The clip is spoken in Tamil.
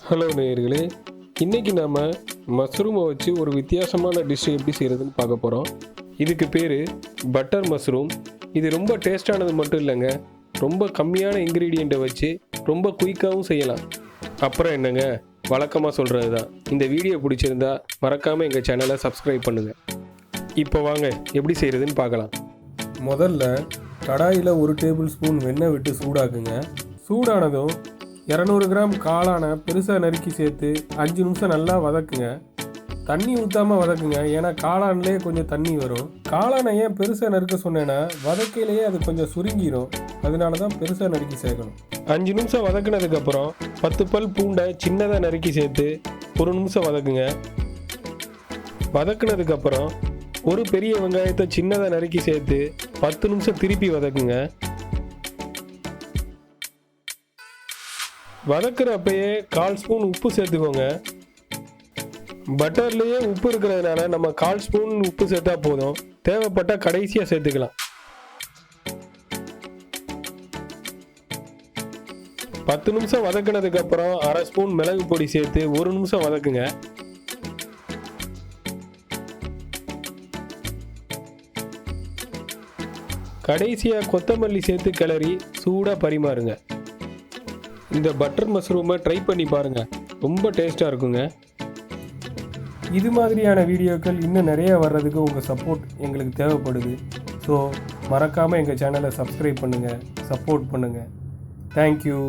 ஹலோ நேயர்களே, இன்றைக்கி நாம் மஷ்ரூமை வச்சு ஒரு வித்தியாசமான டிஷ் எப்படி செய்கிறதுன்னு பார்க்க போகிறோம். இதுக்கு பேர் பட்டர் மஷ்ரூம். இது ரொம்ப டேஸ்டானது மட்டும் இல்லைங்க, ரொம்ப கம்மியான இன்க்ரீடியண்ட்டை வச்சு ரொம்ப குயிக்காகவும் செய்யலாம். அப்புறம் என்னங்க, வழக்கமாக சொல்கிறது தான். இந்த வீடியோ பிடிச்சிருந்தா மறக்காமல் எங்கள் சேனலை சப்ஸ்கிரைப் பண்ணுங்கள். இப்போ வாங்க எப்படி செய்கிறதுன்னு பார்க்கலாம். முதல்ல கடாயில் 1 டேபிள் ஸ்பூன் வெண்ணெய் விட்டு சூடாக்குங்க. சூடானதும் 200 கிராம் காளானை பெருசாக நறுக்கி சேர்த்து 5 நிமிஷம் நல்லா வதக்குங்க. தண்ணி ஊற்றாமல் வதக்குங்க, ஏன்னா காளான்லேயே கொஞ்சம் தண்ணி வரும். காளானை ஏன் பெருசாக நறுக்க சொன்னேன்னா வதக்கையிலேயே அது கொஞ்சம் சுருங்கிடும், அதனால தான் பெருசாக நறுக்கி சேர்க்கணும். 5 நிமிஷம் வதக்குனதுக்கப்புறம் 10 பல் பூண்டை சின்னதாக நறுக்கி சேர்த்து 1 நிமிஷம் வதக்குங்க. வதக்குனதுக்கப்புறம் ஒரு பெரிய வெங்காயத்தை சின்னதாக நறுக்கி சேர்த்து 10 நிமிஷம் திருப்பி வதக்குங்க. வதக்குறப்பயே 1/4 ஸ்பூன் உப்பு சேர்த்துக்கோங்க. பட்டர்லேயே உப்பு இருக்கிறதுனால நம்ம 1/4 ஸ்பூன் உப்பு சேர்த்தா போதும், தேவைப்பட்டால் கடைசியாக சேர்த்துக்கலாம். 10 நிமிஷம் வதக்குனதுக்கப்புறம் 1/2 ஸ்பூன் மிளகு பொடி சேர்த்து 1 நிமிஷம் வதக்குங்க. கடைசியாக கொத்தமல்லி சேர்த்து கிளறி சூடாக பரிமாறுங்க. இந்த பட்டர் மஷ்ரூமை ட்ரை பண்ணி பாருங்கள், ரொம்ப டேஸ்ட்டாக இருக்குங்க. இது மாதிரியான வீடியோக்கள் இன்னும் நிறைய வர்றதுக்கு உங்கள் சப்போர்ட் எங்களுக்கு தேவைப்படுது. ஸோ மறக்காமல் எங்கள் சேனலை சப்ஸ்கிரைப் பண்ணுங்கள், சப்போர்ட் பண்ணுங்கள். தேங்க்யூ.